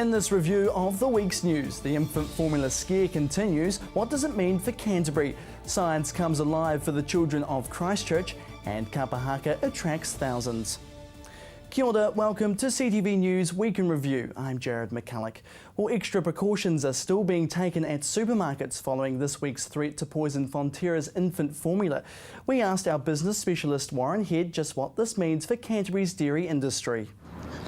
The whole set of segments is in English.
In this review of the week's news, the infant formula scare continues. What does it mean for Canterbury? Science comes alive for the children of Christchurch, and Kapahaka attracts thousands. Kia ora, welcome to CTV News Week in Review. I'm Jared McCulloch. Well, extra precautions are still being taken at supermarkets following this week's threat to poison Fonterra's infant formula. We asked our business specialist Warren Head just what this means for Canterbury's dairy industry.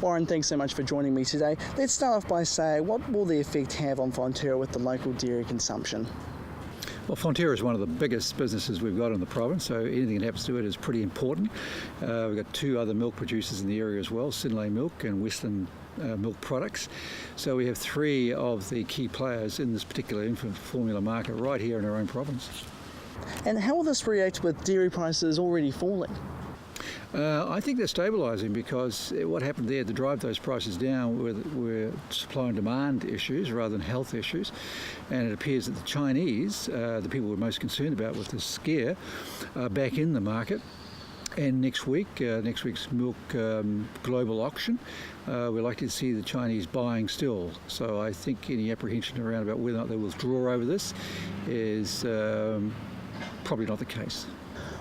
Warren, thanks so much for joining me today. Let's start off by saying, what will the effect have on Fonterra with the local dairy consumption? Well, Fonterra is one of the biggest businesses we've got in the province, so anything that happens to it is pretty important. We've got two other milk producers in the area as well, Synlait Milk and Western Milk Products. So we have three of the key players in this particular infant formula market right here in our own province. And how will this react with dairy prices already falling? I think they're stabilising because what happened there to drive those prices down were supply and demand issues rather than health issues, and it appears that the Chinese, the people we're most concerned about with this scare, are back in the market. And next week's milk global auction, we're likely to see the Chinese buying still. So I think any apprehension around about whether or not they withdraw over this is probably not the case.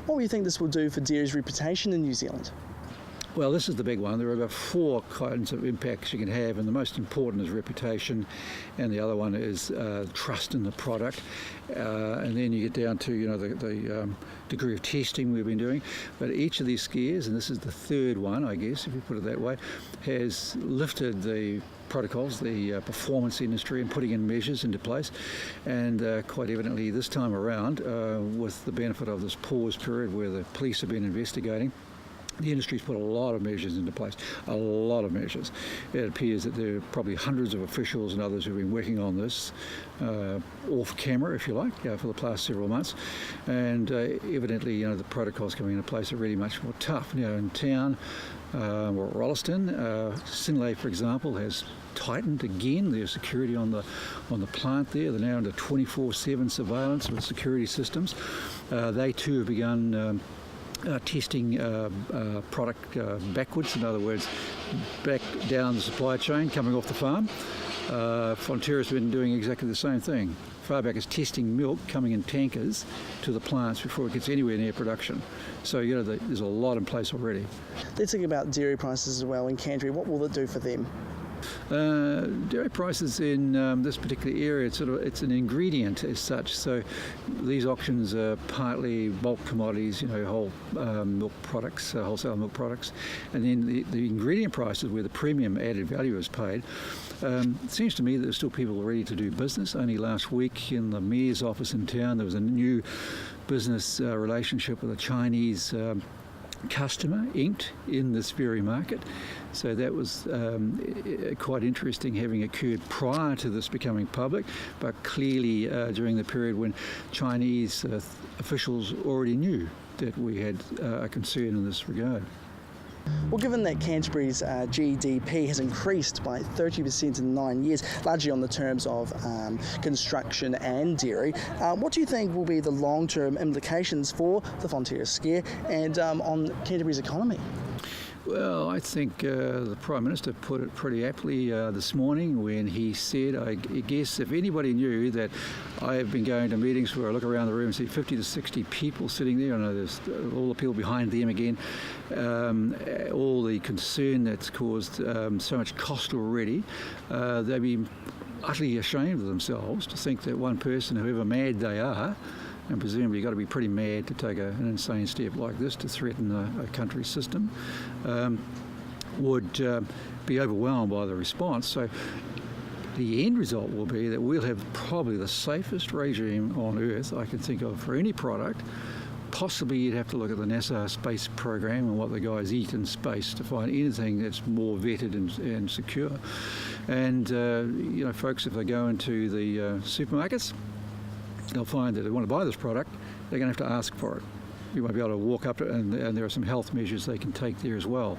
What do you think this will do for dairy's reputation in New Zealand? Well, this is the big one. There are about four kinds of impacts you can have, and the most important is reputation, and the other one is trust in the product. And then you get down to the degree of testing we've been doing. But each of these scares, and this is the third one, I guess, if you put it that way, has lifted the protocols, the performance industry, and putting in measures into place. And quite evidently this time around, with the benefit of this pause period where the police have been investigating, the industry's put a lot of measures into place, a lot of measures. It appears that there are probably hundreds of officials and others who've been working on this off camera, if you like, for the past several months. And evidently, the protocols coming into place are really much more tough. In town, or Rolleston, Synlait, for example, has tightened again their security on the plant there. They're now under 24/7 surveillance with security systems. They too have begun testing product backwards, in other words, back down the supply chain, coming off the farm. Fonterra's been doing exactly the same thing. Far back as testing milk coming in tankers to the plants before it gets anywhere near production. So, there's a lot in place already. Let's think about dairy prices as well in Canterbury. What will it do for them? Dairy prices in this particular area, it's an ingredient as such. So these auctions are partly bulk commodities, whole milk products, wholesale milk products, and then the ingredient prices where the premium added value is paid. It seems to me that there's still people ready to do business. Only last week in the mayor's office in town, there was a new business relationship with a Chinese customer inked in this very market. So that was quite interesting, having occurred prior to this becoming public, but clearly during the period when Chinese officials already knew that we had a concern in this regard. Well, given that Canterbury's GDP has increased by 30% in 9 years, largely on the terms of construction and dairy, what do you think will be the long-term implications for the Fonterra scare and on Canterbury's economy? Well, I think the Prime Minister put it pretty aptly this morning when he said, I guess if anybody knew that I have been going to meetings where I look around the room and see 50 to 60 people sitting there, I know there's all the people behind them again, all the concern that's caused so much cost already, they'd be utterly ashamed of themselves to think that one person, however mad they are, and presumably you've got to be pretty mad to take an insane step like this to threaten a country's system, would be overwhelmed by the response. So the end result will be that we'll have probably the safest regime on earth I can think of for any product. Possibly you'd have to look at the NASA space program and what the guys eat in space to find anything that's more vetted and secure. And, folks, if they go into the supermarkets, they'll find that they want to buy this product, they're going to have to ask for it. You won't be able to walk up to it, and there are some health measures they can take there as well.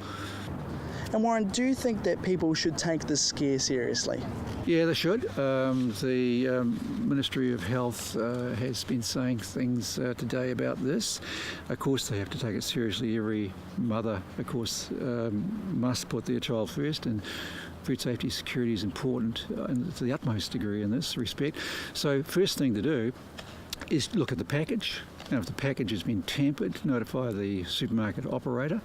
And Warren, do you think that people should take this scare seriously? Yeah, they should. The Ministry of Health has been saying things today about this. Of course, they have to take it seriously. Every mother, of course, must put their child first, and food safety security is important to the utmost degree in this respect. So first thing to do is look at the package. And if the package has been tampered, notify the supermarket operator.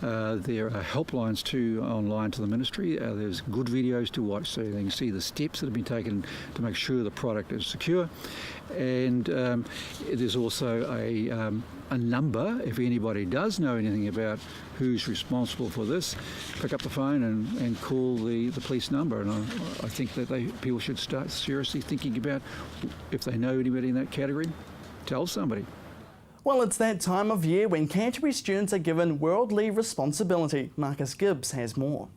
There are helplines too online to the ministry. There's good videos to watch so they can see the steps that have been taken to make sure the product is secure. And there's also a number, if anybody does know anything about who's responsible for this, pick up the phone and call the police number. And I think that people should start seriously thinking about, if they know anybody in that category, tell somebody. Well, it's that time of year when Canterbury students are given worldly responsibility. Marcus Gibbs has more.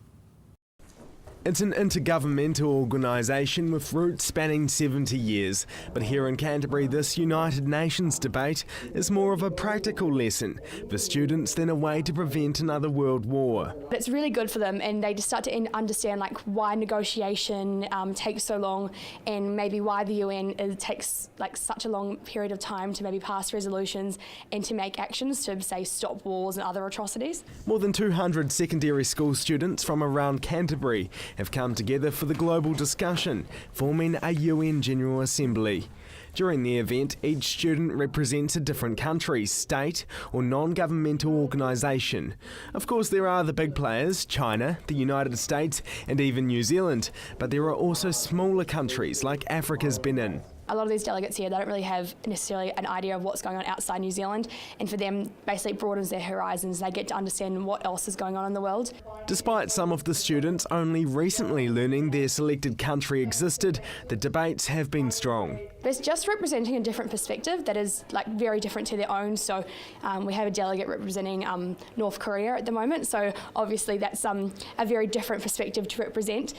It's an intergovernmental organisation with roots spanning 70 years, but here in Canterbury this United Nations debate is more of a practical lesson for students than a way to prevent another world war. It's really good for them, and they just start to understand why negotiation takes so long, and maybe why the UN takes such a long period of time to maybe pass resolutions and to make actions to, say, stop wars and other atrocities. More than 200 secondary school students from around Canterbury have come together for the global discussion, forming a UN General Assembly. During the event, each student represents a different country, state or non-governmental organisation. Of course, there are the big players, China, the United States and even New Zealand, but there are also smaller countries like Africa's Benin. A lot of these delegates here, they don't really have necessarily an idea of what's going on outside New Zealand, and for them, basically broadens their horizons. They get to understand what else is going on in the world. Despite some of the students only recently learning their selected country existed, the debates have been strong. It's just representing a different perspective that is very different to their own. So we have a delegate representing North Korea at the moment, so obviously that's a very different perspective to represent.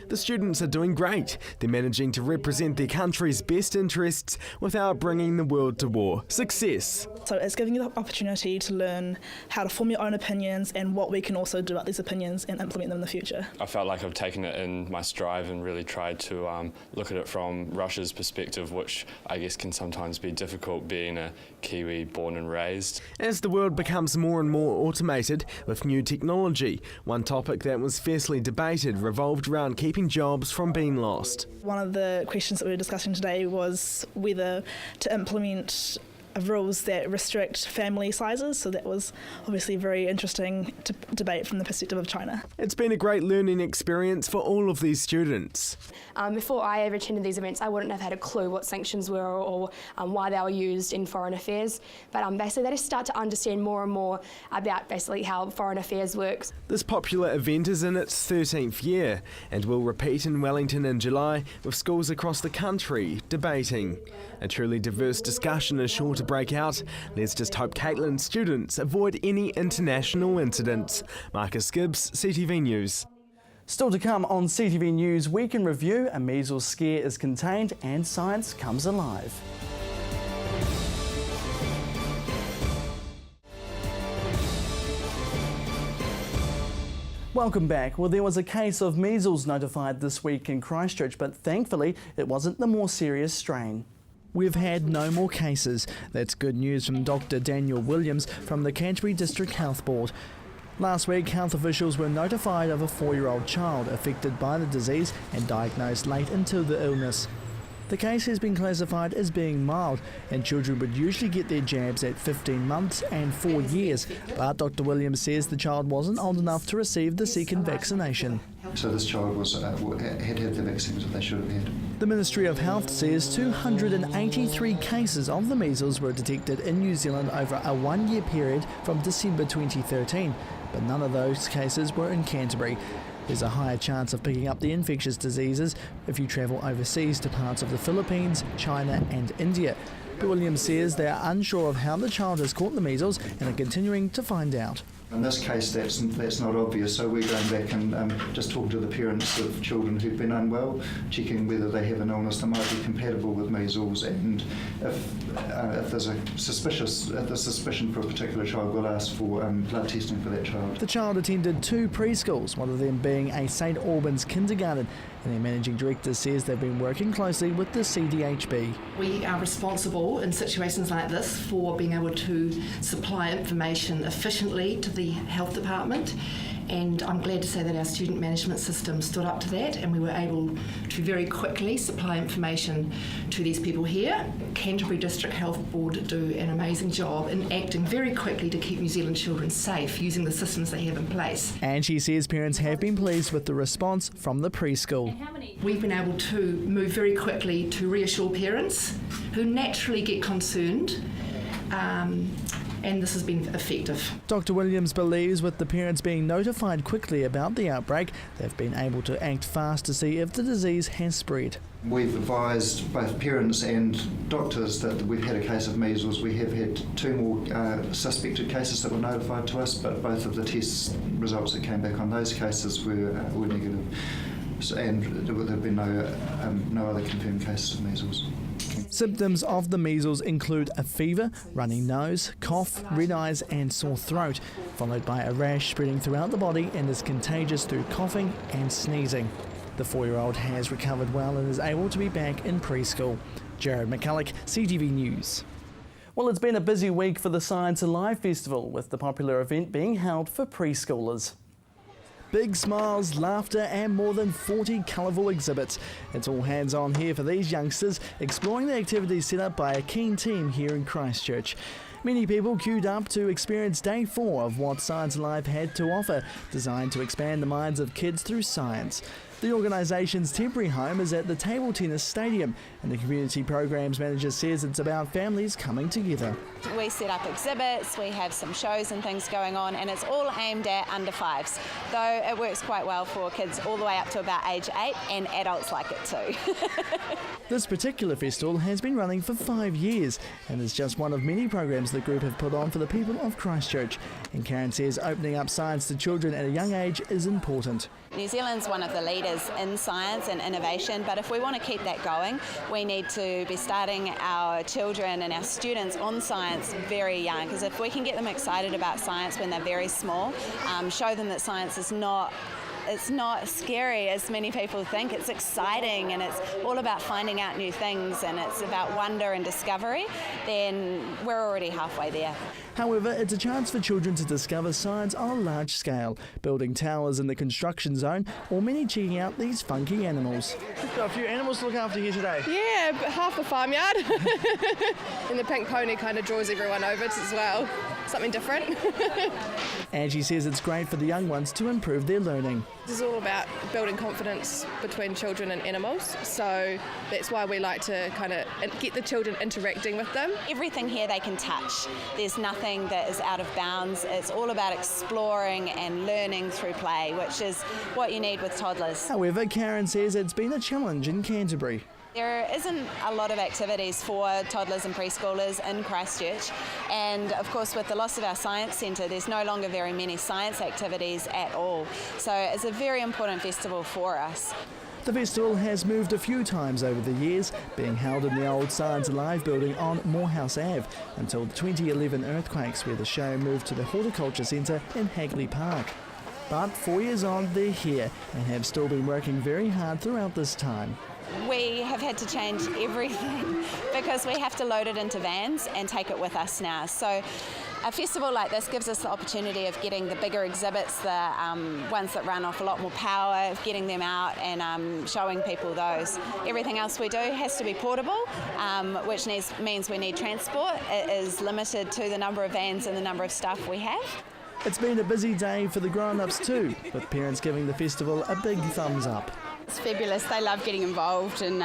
The students are doing great. They're managing to represent their country's best interests without bringing the world to war. Success! So it's giving you the opportunity to learn how to form your own opinions and what we can also do about these opinions and implement them in the future. I felt like I've taken it in my stride and really tried to look at it from Russia's perspective, which I guess can sometimes be difficult being a Kiwi born and raised. As the world becomes more and more automated with new technology, one topic that was fiercely debated revolved around keeping jobs from being lost. One of the questions that we were discussing today was whether to implement rules that restrict family sizes, so that was obviously a very interesting debate from the perspective of China. It's been a great learning experience for all of these students. Before I ever attended these events, I wouldn't have had a clue what sanctions were or why they were used in foreign affairs, but basically they just start to understand more and more about basically how foreign affairs works. This popular event is in its 13th year and will repeat in Wellington in July, with schools across the country debating. A truly diverse discussion is sure to break out. Let's just hope Caitlin's students avoid any international incidents. Marcus Gibbs, CTV News. Still to come on CTV News Week in Review, a measles scare is contained and science comes alive. Welcome back. Well, there was a case of measles notified this week in Christchurch, but thankfully it wasn't the more serious strain. We've had no more cases. That's good news from Dr. Daniel Williams from the Canterbury District Health Board. Last week, health officials were notified of a 4-year-old child affected by the disease and diagnosed late into the illness. The case has been classified as being mild, and children would usually get their jabs at 15 months and 4 years, but Dr. Williams says the child wasn't old enough to receive the second vaccination. So this child had the vaccines that they should have had. The Ministry of Health says 283 cases of the measles were detected in New Zealand over a 1-year period from December 2013, but none of those cases were in Canterbury. There's a higher chance of picking up the infectious diseases if you travel overseas to parts of the Philippines, China and India. But Williams says they are unsure of how the child has caught the measles and are continuing to find out. In this case, that's not obvious, so we're going back and just talking to the parents of children who've been unwell, checking whether they have an illness that might be compatible with measles, and if there's a suspicion for a particular child, we'll ask for blood testing for that child. The child attended 2 preschools, one of them being a St Albans kindergarten, and their managing director says they've been working closely with the CDHB. We are responsible in situations like this for being able to supply information efficiently to the health department, and I'm glad to say that our student management system stood up to that, and we were able to very quickly supply information to these people here. Canterbury District Health Board do an amazing job in acting very quickly to keep New Zealand children safe using the systems they have in place. And she says parents have been pleased with the response from the preschool. We've been able to move very quickly to reassure parents who naturally get concerned, and this has been effective. Dr. Williams believes with the parents being notified quickly about the outbreak, they've been able to act fast to see if the disease has spread. We've advised both parents and doctors that we've had a case of measles. We have had 2 more suspected cases that were notified to us, but both of the test results that came back on those cases were negative. And there have been no other confirmed cases of measles. Symptoms of the measles include a fever, runny nose, cough, red eyes and sore throat, followed by a rash spreading throughout the body and is contagious through coughing and sneezing. The 4-year-old has recovered well and is able to be back in preschool. Jared McCulloch, CTV News. Well, it's been a busy week for the Science Alive Festival, with the popular event being held for preschoolers. Big smiles, laughter and more than 40 colourful exhibits. It's all hands on here for these youngsters, exploring the activities set up by a keen team here in Christchurch. Many people queued up to experience day 4 of what Science Alive had to offer, designed to expand the minds of kids through science. The organisation's temporary home is at the Table Tennis Stadium, and the Community Programs Manager says it's about families coming together. We set up exhibits, we have some shows and things going on, and it's all aimed at under 5s, though it works quite well for kids all the way up to about age 8, and adults like it too. This particular festival has been running for 5 years and is just one of many programs the group have put on for the people of Christchurch. And Karen says opening up science to children at a young age is important. New Zealand's one of the leaders in science and innovation, but if we want to keep that going, we need to be starting our children and our students on science very young, because if we can get them excited about science when they're very small, show them that science is it's not scary as many people think. It's exciting and it's all about finding out new things and it's about wonder and discovery, then we're already halfway there. However, it's a chance for children to discover science on a large scale, building towers in the construction zone or many checking out these funky animals. We've got a few animals to look after here today. Yeah, half the farmyard. And the pink pony kind of draws everyone over as well. Something different. Angie says it's great for the young ones to improve their learning. This is all about building confidence between children and animals, so that's why we like to kind of get the children interacting with them. Everything here they can touch. There's nothing that is out of bounds. It's all about exploring and learning through play, which is what you need with toddlers. However, Karen says it's been a challenge in Canterbury. There isn't a lot of activities for toddlers and preschoolers in Christchurch, and of course with the loss of our science centre there's no longer very many science activities at all, so it's a very important festival for us. The festival has moved a few times over the years, being held in the old Science Alive building on Morehouse Ave until the 2011 earthquakes, where the show moved to the Horticulture Centre in Hagley Park. But 4 years on, they're here and have still been working very hard throughout this time. We have had to change everything because we have to load it into vans and take it with us now. So a festival like this gives us the opportunity of getting the bigger exhibits, the ones that run off a lot more power, of getting them out and showing people those. Everything else we do has to be portable, which means we need transport. It is limited to the number of vans and the number of staff we have. It's been a busy day for the grown-ups too, with parents giving the festival a big thumbs up. It's fabulous. They love getting involved and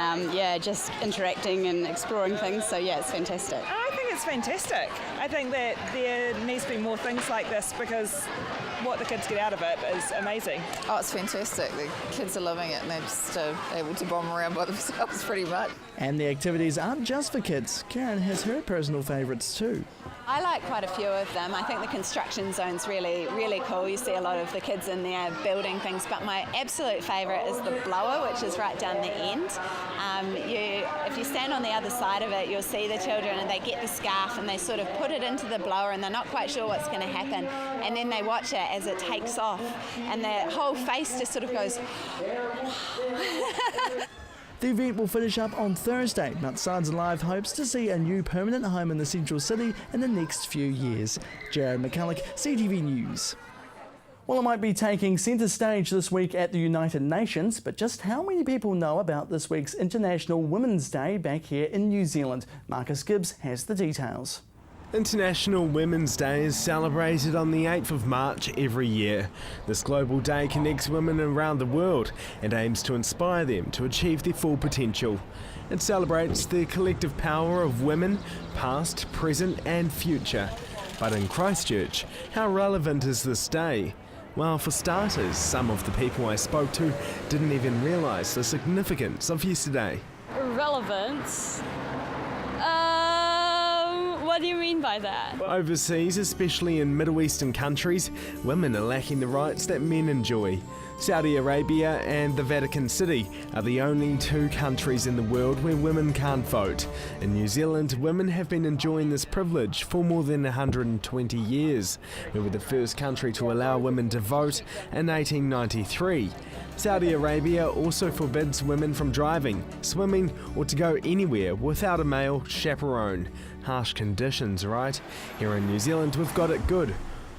just interacting and exploring things. So yeah, it's fantastic. I think it's fantastic. I think that there needs to be more things like this because what the kids get out of it is amazing. Oh, it's fantastic. The kids are loving it and they're just able to bomb around by themselves pretty much. And the activities aren't just for kids. Karen has her personal favourites too. I like quite a few of them. I think the construction zone's really, really cool. You see a lot of the kids in there building things, but my absolute favourite is the blower, which is right down the end. If you stand on the other side of it, you'll see the children and they get the scarf and they sort of put it into the blower and they're not quite sure what's going to happen. And then they watch it as it takes off and their whole face just sort of goes... The event will finish up on Thursday, but Science Alive hopes to see a new permanent home in the central city in the next few years. Jared McCulloch, CTV News. Well, it might be taking centre stage this week at the United Nations, but just how many people know about this week's International Women's Day back here in New Zealand? Marcus Gibbs has the details. International Women's Day is celebrated on the 8th of March every year. This global day connects women around the world and aims to inspire them to achieve their full potential. It celebrates the collective power of women, past, present and future. But in Christchurch, how relevant is this day? Well, for starters, some of the people I spoke to didn't even realise the significance of yesterday. Relevance? What do you mean by that? Overseas, especially in Middle Eastern countries, women are lacking the rights that men enjoy. Saudi Arabia and the Vatican City are the only two countries in the world where women can't vote. In New Zealand, women have been enjoying this privilege for more than 120 years. We were the first country to allow women to vote in 1893. Saudi Arabia also forbids women from driving, swimming or to go anywhere without a male chaperone. Harsh conditions, right? Here in New Zealand we've got it good.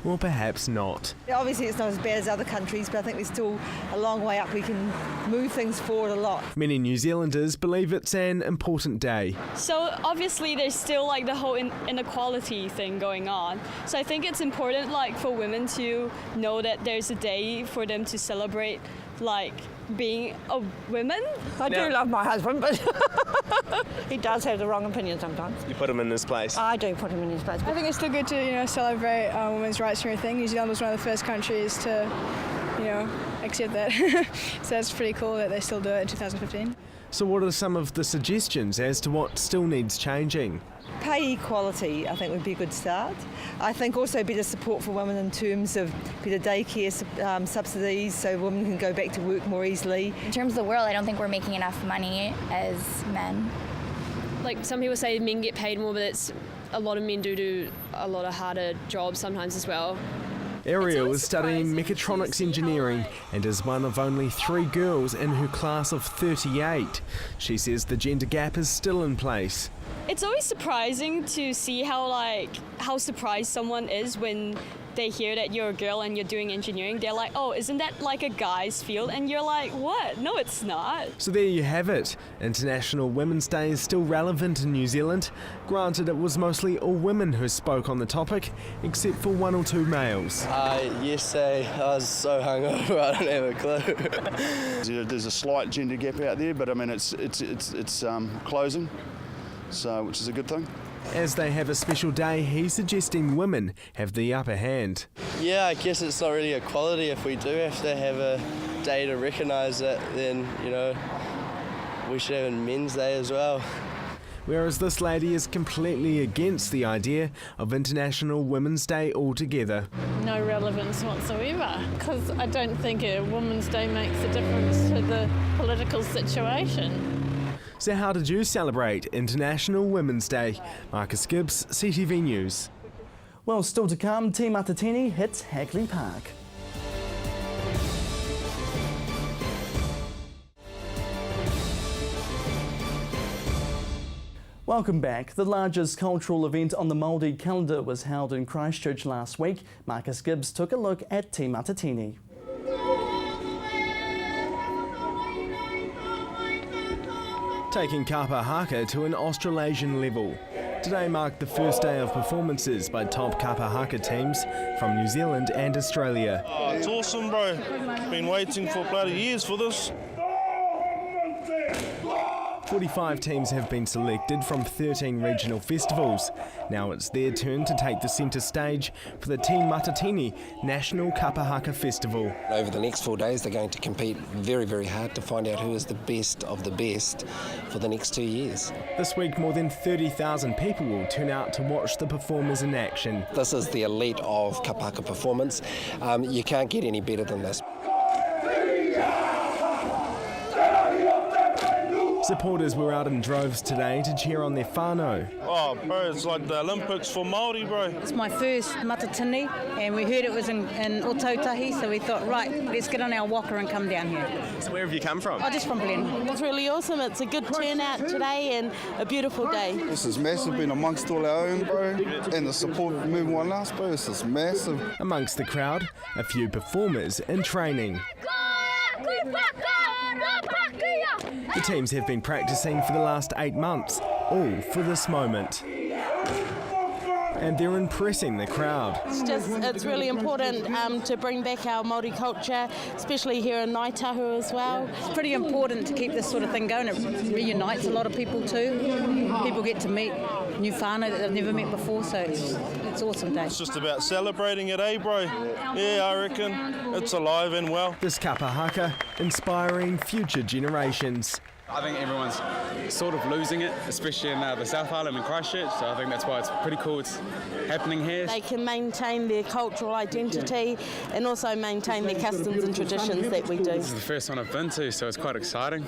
Or perhaps not. Obviously it's not as bad as other countries, but I think there's still a long way up. We can move things forward a lot. Many New Zealanders believe it's an important day. So obviously there's still like the whole inequality thing going on. So I think it's important like for women to know that there's a day for them to celebrate like being a woman. I do love my husband, but he does have the wrong opinion sometimes. You put him in his place? I do put him in his place. I think it's still good to celebrate women's rights and everything. New Zealand was one of the first countries to accept that. So it's pretty cool that they still do it in 2015. So what are some of the suggestions as to what still needs changing? Pay equality, I think, would be a good start. I think also better support for women in terms of better daycare subsidies so women can go back to work more easily. In terms of the world, I don't think we're making enough money as men. Like some people say men get paid more, but a lot of men do a lot of harder jobs sometimes as well. Ariel is studying mechatronics engineering and is one of only 3 girls in her class of 38. She says the gender gap is still in place. It's always surprising to see how surprised someone is when they hear that you're a girl and you're doing engineering. They're like, oh, isn't that like a guy's field? And you're like, what? No, it's not. So there you have it. International Women's Day is still relevant in New Zealand. Granted, it was mostly all women who spoke on the topic, except for 1 or 2 males. Yesterday I was so hungover, I don't have a clue. There's a slight gender gap out there, but I mean it's closing, so which is a good thing. As they have a special day, he's suggesting women have the upper hand. Yeah, I guess it's not really equality. If we do have to have a day to recognise it, then, we should have a Men's Day as well. Whereas this lady is completely against the idea of International Women's Day altogether. No relevance whatsoever, because I don't think a Women's Day makes a difference to the political situation. So how did you celebrate International Women's Day? Marcus Gibbs, CTV News. Well, still to come, Team Matatini hits Hagley Park. Welcome back. The largest cultural event on the Māori calendar was held in Christchurch last week. Marcus Gibbs took a look at Team Matatini. Taking kapa haka to an Australasian level. Today marked the first day of performances by top kapa haka teams from New Zealand and Australia. Oh, it's awesome, bro. Been waiting for bloody years for this. 45 teams have been selected from 13 regional festivals. Now it's their turn to take the centre stage for the Team Matatini National Kapa Haka Festival. Over the next 4 days they're going to compete very, very hard to find out who is the best of the best for the next 2 years. This week more than 30,000 people will turn out to watch the performers in action. This is the elite of Kapa Haka performance. You can't get any better than this. Supporters were out in droves today to cheer on their whānau. Oh, bro, it's like the Olympics for Māori, bro. It's my first Matatini, and we heard it was in Otautahi, so we thought, right, let's get on our walker and come down here. So where have you come from? Oh, just from Glen. It's really awesome. It's a good turnout today and a beautiful day. This is massive, being amongst all our own, bro, and the support from everyone else, bro. This is massive. Amongst the crowd, a few performers in training. The teams have been practicing for the last 8 months, all for this moment. And they're impressing the crowd. It's really important to bring back our Māori culture, especially here in Ngaitahu as well. It's pretty important to keep this sort of thing going. It reunites a lot of people too. People get to meet new whānau that they've never met before, so it's awesome day. It's just about celebrating it, eh, bro? Yeah, I reckon it's alive and well. This kapa haka inspiring future generations. I think everyone's sort of losing it, especially in the South Island and Christchurch, so I think that's why it's pretty cool it's happening here. They can maintain their cultural identity and also maintain their customs and traditions that we do. This is the first one I've been to, so it's quite exciting.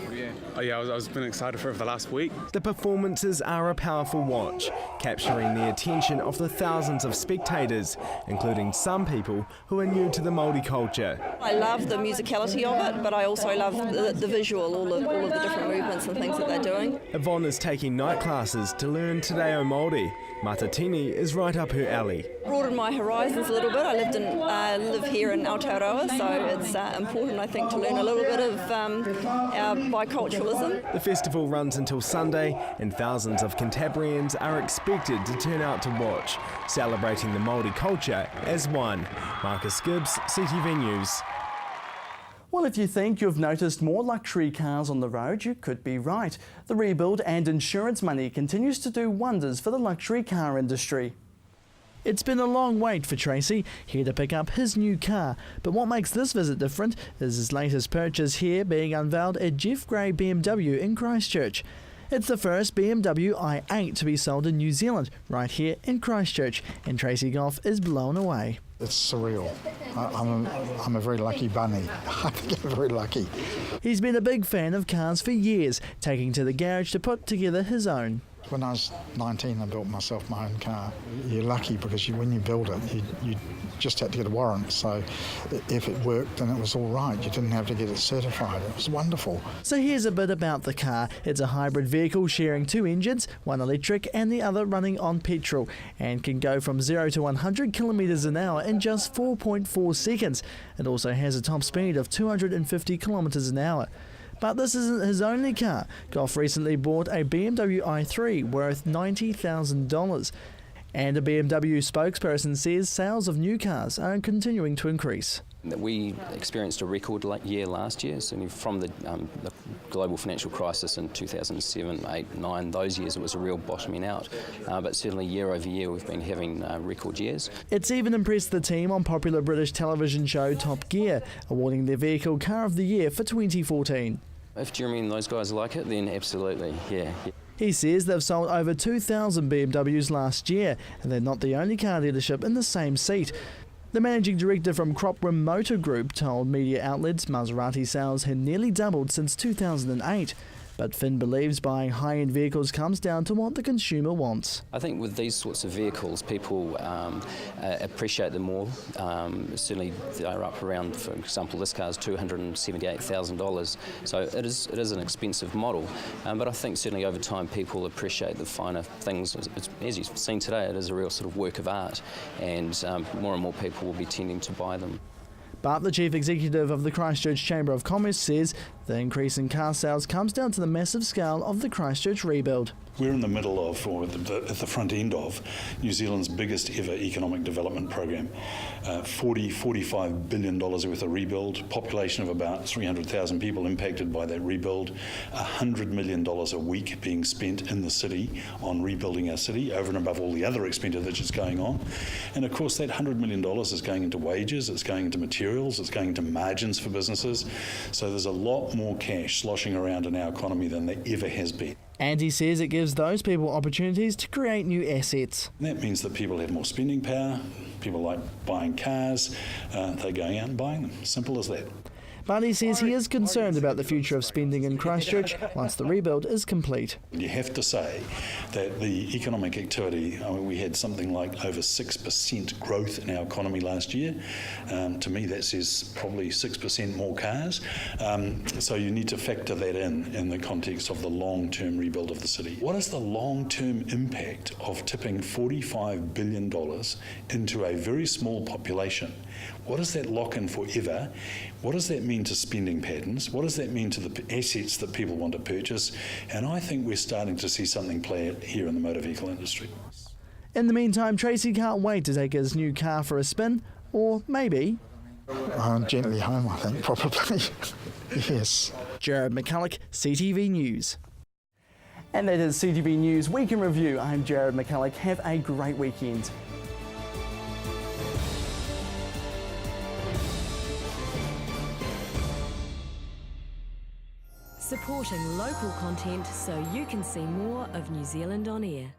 I was been excited for it the last week. The performances are a powerful watch, capturing the attention of the thousands of spectators, including some people who are new to the Māori culture. I love the musicality of it, but I also love the visual, all of the different movements and things that they're doing. Yvonne is taking night classes to learn Te Reo Māori. Matatini is right up her alley. Broadened my horizons a little bit. I live here in Aotearoa, so it's important, I think, to learn a little bit of our biculturalism. The festival runs until Sunday, and thousands of Cantabrians are expected to turn out to watch, celebrating the Māori culture as one. Marcus Gibbs, CTV News. Well, if you think you've noticed more luxury cars on the road, you could be right. The rebuild and insurance money continues to do wonders for the luxury car industry. It's been a long wait for Tracy, here to pick up his new car. But what makes this visit different is his latest purchase here being unveiled at Jeff Gray BMW in Christchurch. It's the first BMW i8 to be sold in New Zealand, right here in Christchurch, and Tracy Goff is blown away. It's surreal. I'm a very lucky bunny. I think I'm very lucky. He's been a big fan of cars for years, taking to the garage to put together his own. When I was 19, I built myself my own car. You're lucky because when you build it, you just had to get a warrant. So if it worked, then it was all right. You didn't have to get it certified. It was wonderful. So here's a bit about the car. It's a hybrid vehicle sharing two engines, one electric and the other running on petrol, and can go from 0 to 100 kilometres an hour in just 4.4 seconds. It also has a top speed of 250 kilometres an hour. But this isn't his only car. Goff recently bought a BMW i3 worth $90,000. And a BMW spokesperson says sales of new cars are continuing to increase. We experienced a record year last year, certainly from the global financial crisis in 2007, 8, 9, those years it was a real bottoming out. But certainly year over year we've been having record years. It's even impressed the team on popular British television show Top Gear, awarding their vehicle Car of the Year for 2014. If Jeremy and those guys like it, then absolutely, yeah. He says they've sold over 2,000 BMWs last year, and they're not the only car dealership in the same seat. The managing director from Cropram Motor Group told media outlets Maserati sales had nearly doubled since 2008. But Finn believes buying high-end vehicles comes down to what the consumer wants. I think with these sorts of vehicles, people appreciate them more. Certainly they're up around, for example, this car is $278,000, so it is an expensive model. But I think certainly over time people appreciate the finer things. As you've seen today, it is a real sort of work of art, and more and more people will be tending to buy them. But the chief executive of the Christchurch Chamber of Commerce says the increase in car sales comes down to the massive scale of the Christchurch rebuild. We're in the middle of, or at the front end of, New Zealand's biggest ever economic development program. $45 billion worth of rebuild, population of about 300,000 people impacted by that rebuild, $100 million a week being spent in the city on rebuilding our city, over and above all the other expenditure that's going on. And of course that $100 million is going into wages, it's going into materials, it's going into margins for businesses. So there's a lot more cash sloshing around in our economy than there ever has been. And he says it gives those people opportunities to create new assets. That means that people have more spending power, people like buying cars, they're going out and buying them. Simple as that. but he says he is concerned about the future of spending in Christchurch once the rebuild is complete. You have to say that the economic activity, we had something like over 6% growth in our economy last year. To me, that says probably 6% more cars. So you need to factor that in the context of the long-term rebuild of the city. What is the long-term impact of tipping $45 billion into a very small population? What does that lock in forever? What does that mean to spending patterns? What does that mean to the assets that people want to purchase? And I think we're starting to see something play out here in the motor vehicle industry. In the meantime, Tracy can't wait to take his new car for a spin, or maybe... gently home, I think, probably. Yes. Jared McCulloch, CTV News. And that is CTV News Week in Review. I'm Jared McCulloch. Have a great weekend. Supporting local content so you can see more of New Zealand on air.